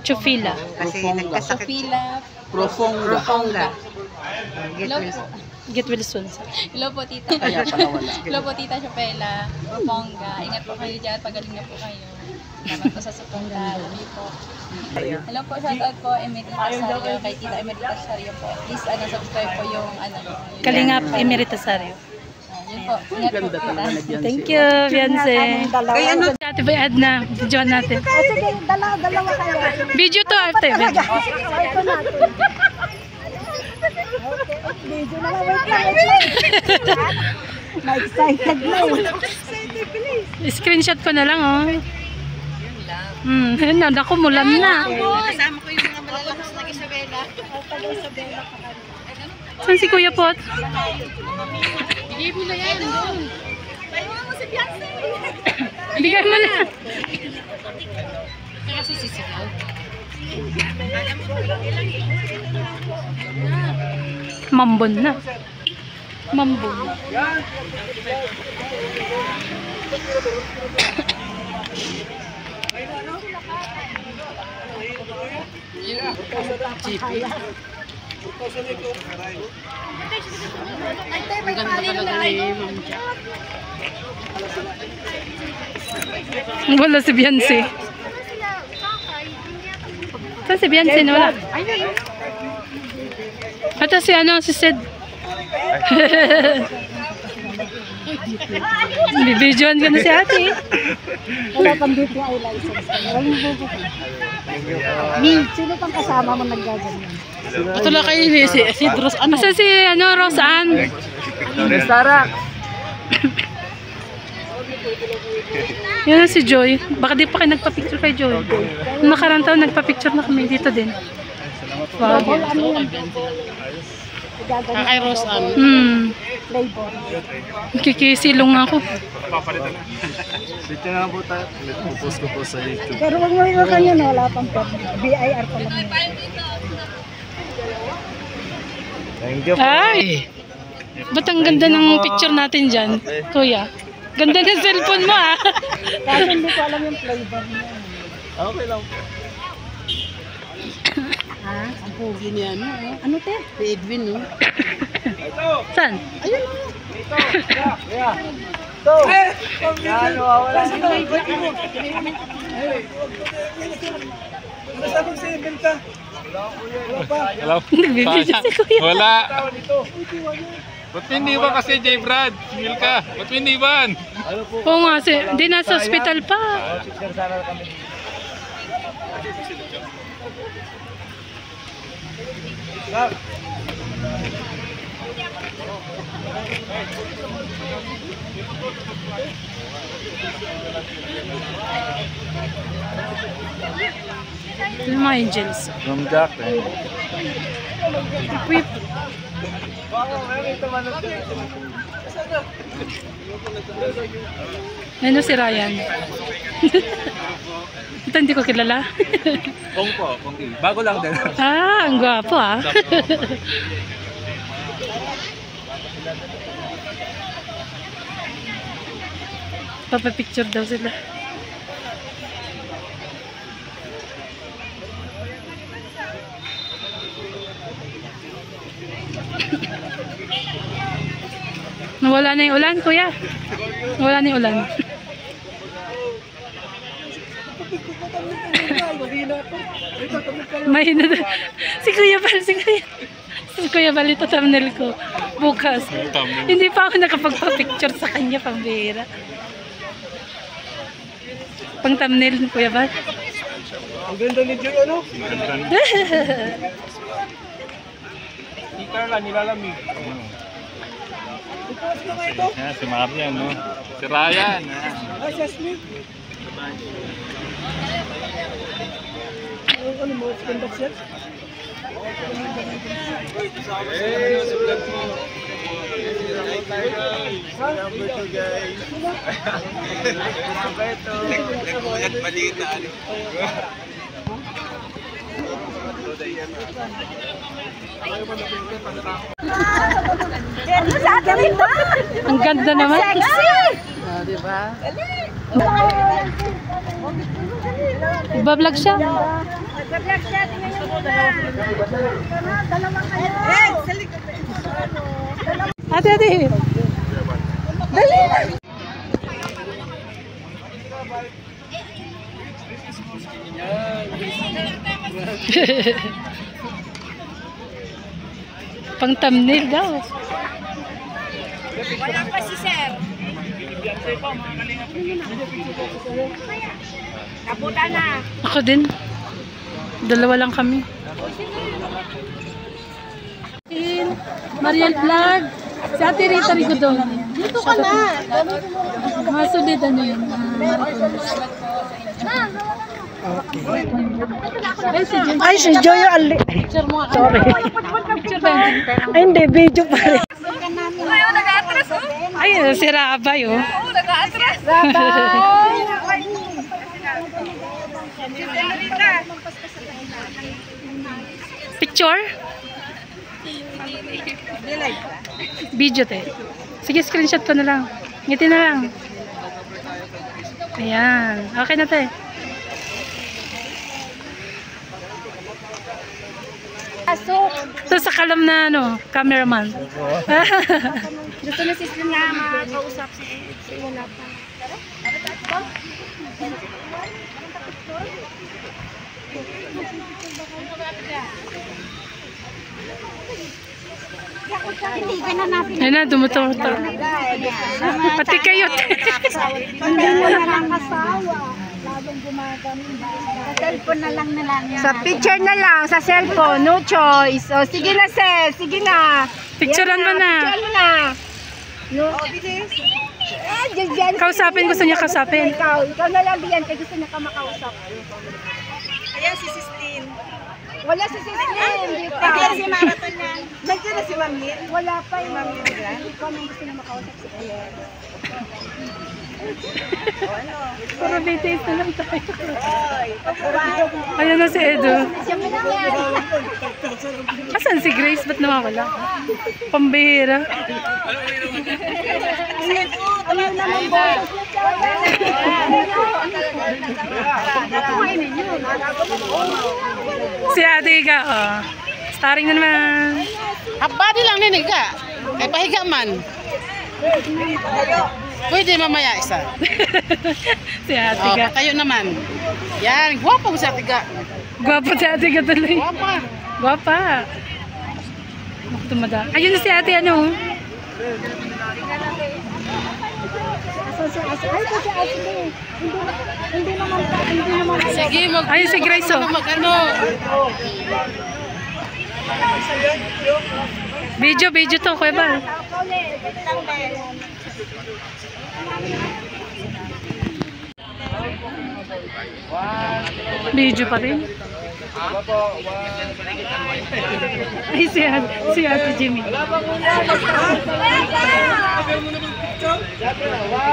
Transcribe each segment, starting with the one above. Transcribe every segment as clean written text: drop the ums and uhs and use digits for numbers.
Chufila. Kasi nagkasakit. Chufila. Profonga. Hello po. Get Wilson. Hello po, tita. Kaya pala wala. Hello po, tita Chufela. Profonga. Ingat po kayo dyan. Pagaling na po kayo. Salamat po sa suporta. Love po. Hello po, shoutout po, Emerita Sario. Kay tita Emerita Sario po. Please, subscribe po yung, Kalingap Emerita Sario. Yun po. Ingat po, tita. Thank you, Beyonce. Kaya ano? Ate ba add na? Videoan natin. Sige, dalawa kayo. Video to, ate. Ito natin. Video na lang. Wait lang. Na-excited na. Screenshot ko na lang, oh. Ako mulan na. Kasama ko yung mga malalakas na Isabela. Saan si Kuya Pot? Bigay mo na yan. Bigay mo na. Kasi sisigaw. Mambon na. Mambon. Ang ganda talaga ni Ma'am Jack. Wala si Beyonce. Saan si Beyonce? Wala. Ito si si Sid. Bibidyoan ka na si ate. Wala pang DTI license. Min, sino pang kasama mo naggaganyan? Ito lang kayo si Dros. Ano si Roseanne? Sarah. Yan si Joy. Baka di pa kayo nagpa-picture kay Joy. Nung nakarang taon nagpa-picture na kami dito din. Wow. Kay Roseanne. Playboy. Kikisilong ako. Dito na po tayo. Pupost ko po sa YouTube. Pero wag mo yung kanya na wala pang BIR pa lang. Thank you po. Ay! Ba't ang ganda ng picture natin dyan, Kuya? Ganda ng cellphone mo, ah. Kasi hindi ko alam yung flavor niya. Okay lang po. Ha? Ang pugi niya, Ano te? Si Edwin, no? Saan? Ayun. Yan, wala. Hello? Nagbibidyo si Kuya. Wala. Ba't piniwan kasi J. Brad? Simil ka. Ba't piniwan? Oo nga, di nasa hospital pa. Yung mga angels. From Jack. Whip. Ano si Ryan? Ito hindi ko kilala. Kong po. Bago lang din. Ang gwapo, ah. Papapicture daw sila. Nawala na yung ulan, Kuya. Nawala na yung ulan. Mahina na. Si Kuya Bal, ito thumbnail ko. Bukas. Hindi pa ako nakapagpa-picture sa kanya, pambihira. Pang thumbnail ni Kuya Bal. Ang ganda ni Joy, ano? Peter lang, nilalamig. Si Marian, no? Si Ryan. Ay, Jasmine. Ano mo, stand-up set? Number 2, guys. Nagmuyat balita. Ang ganda naman. Sexy! Diba? Iba-vlog siya. Ate, ate. Dali na. Pang thumbnail daw. Wala pa si sir. Kabuta na. Ako din. Dalawa lang kami. Mariel Vlog. Si Ate Rita Rigudon. Dito ka na. Mga sulit ano yun. Ay, si Joy Ali. Sorry. Picture ba yun? Ay, hindi. Video pa rin. Ay, si Rabay oh. Picture? Video te. Sige, screenshot ko na lang. Ngiti na lang. Ayan. Okay na te. Ito sa kalam na ano, cameraman. Gusto na sister nga makausap si wala pa. Hindi ka na napin. Ayan na, dumuto-muto. Pati kayo. Hindi mo na lang asawa. Labang gumagamit. Sa cellphone na lang yan. Sa picture na lang, sa cellphone, no choice. O, sige na, sis. Sige na. Picturean mo na. Picture mo na. No. Bilis. Diyan. Kausapin, gusto niya kausapin. Ikaw na lang, Bian, kaya gusto niya ka makausap. Ayan, si Sistine. Wala si Sistine. Dito. Si Marathon na. Nandiyan na si Mamil. Wala pa yung Mamil. Ikaw nang gusto niya makausap si Bian. Puro BTS na lang tayo. Ayan na si Edo. Asan si Grace? Ba't nawawala? Pambihira. Si Ate Iga, oh. Starring na naman. Habadi lang niniga. Ay pahiga man. Pwede mamaya isa. Si Ate Oh, Iga. tayo naman. Yan, gwapo sa tiga. Gwapo si Ate Iga tuloy. Gwapa. Gwapa. Tumada. Ayun na si Ate ano. Sige, mag Ayun si Grace oh. magano. Video to, Kuya Bal. Video pa rin. Ay, si Ate Jimmy.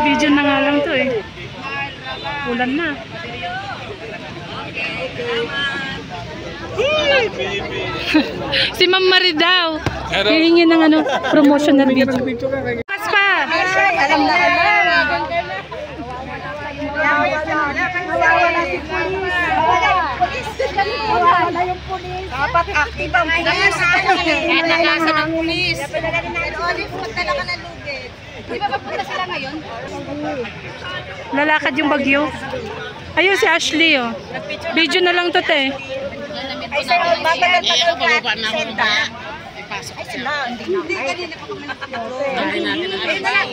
Video na nga lang to eh. Ulan na. Si Ma'am Marie daw. Hihingi ng ano, promotional video. Pas pa! Alam na alam. Wala yung pulis. Dapat active ang pulis. Nagasa ng pulis. Punta ka na lugit. Di ba papunta sila ngayon? Lalakad yung bagyo. Ayun si Ashley oh. Video na lang to te. Ay, sir, matagal-tagal ka. Bababa na ako ng bata. Ipasok. Ay, sila. Hindi, kanina pa kami nakatapos. Dahil natin ang araw.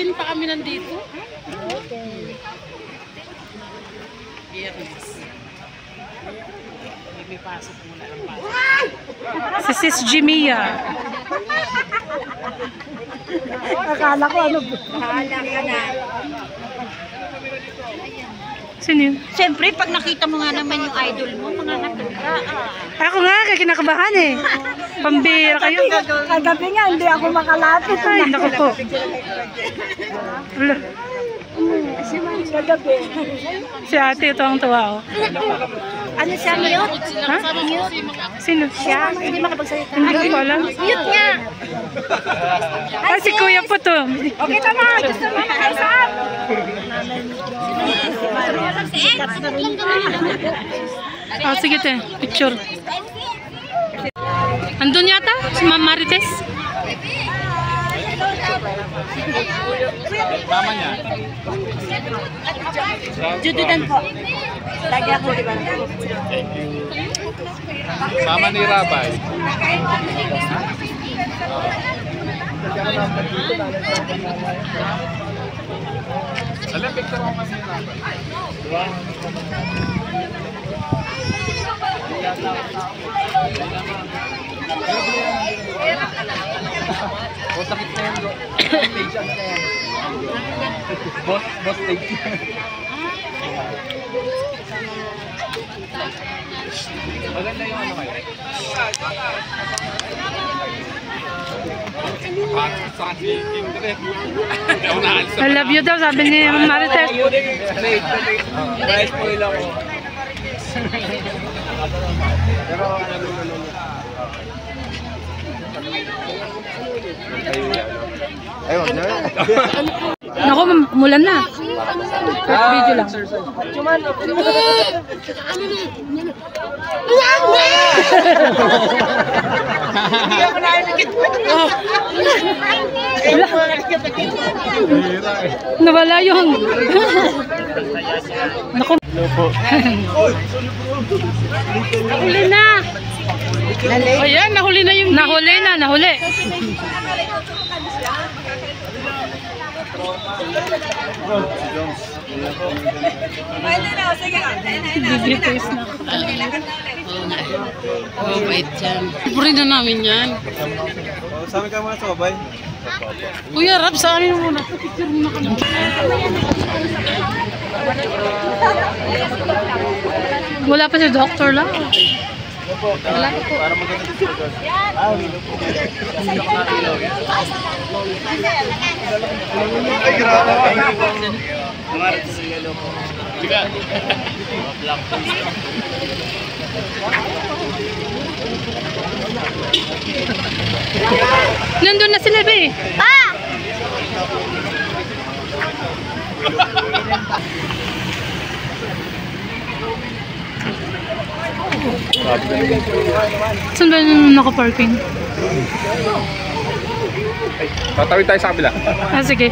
15 pa kami nandito. Biyernes. May pasok mula ng pasok. Si Sis Jimia. Akala ko ano. Bahala ka na. Sino yun? Siyempre, pag nakita mo nga naman yung idol mo, mga natuka. Ako nga, kaya kinakabahan eh. Pambira kayo. Kagabi nga, hindi ako makalapit. Ay, naku po. Wala. Kagabi. Si ate, ito ang tuwa oh. Ano siya mute? Ha? Sino? Siya? Hindi makapagsalita. Hindi ko alam. Mute niya. Ay, si Kuya po to. Okay, tama. Gusto mo makausap. Oh, sige te, picture. Andun yata, si Ma'am Marites. Mama niya. Jududan po. Lagi ako di ba? Mama ni Rabay. Alam, picture mo kami ni Rabay. Boss, sakit na yan, bro. Station na yan. Boss station. Maganda yung ano kayo. Sa akin, I love you daw, sabi ni Ma'am Marites. Guys, po ilang ko. Pero ayun na. Naku, mulan na. Video lang. Nawala yung... Naku. Nahuli na. Ayan, nahuli na yung... Nahuli. Bibitays na. Oh, wait yan. Libre na namin yan. Sa amin ka muna sa babay. Kuya Rab, sa amin muna. Picture muna kami. Wala pa si Doctor lang. Wala pa po. Para maganda sa doon. Ay, grabe. Nangarap sa yellow ko. Nandun na sila, be. Saan ba yung naka-parking? Tatawid tayo sa kabila. Ah, sige.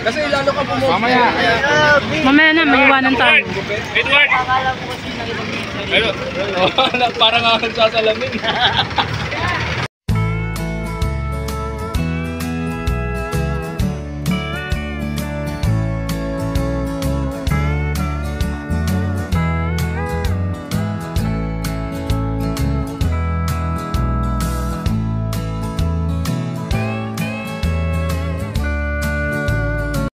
Kasi lalo ka pumunta. Mamaya. Mamaya na, may iwanan tayo. Edward! Ayun. Parang ako nagsasalamin.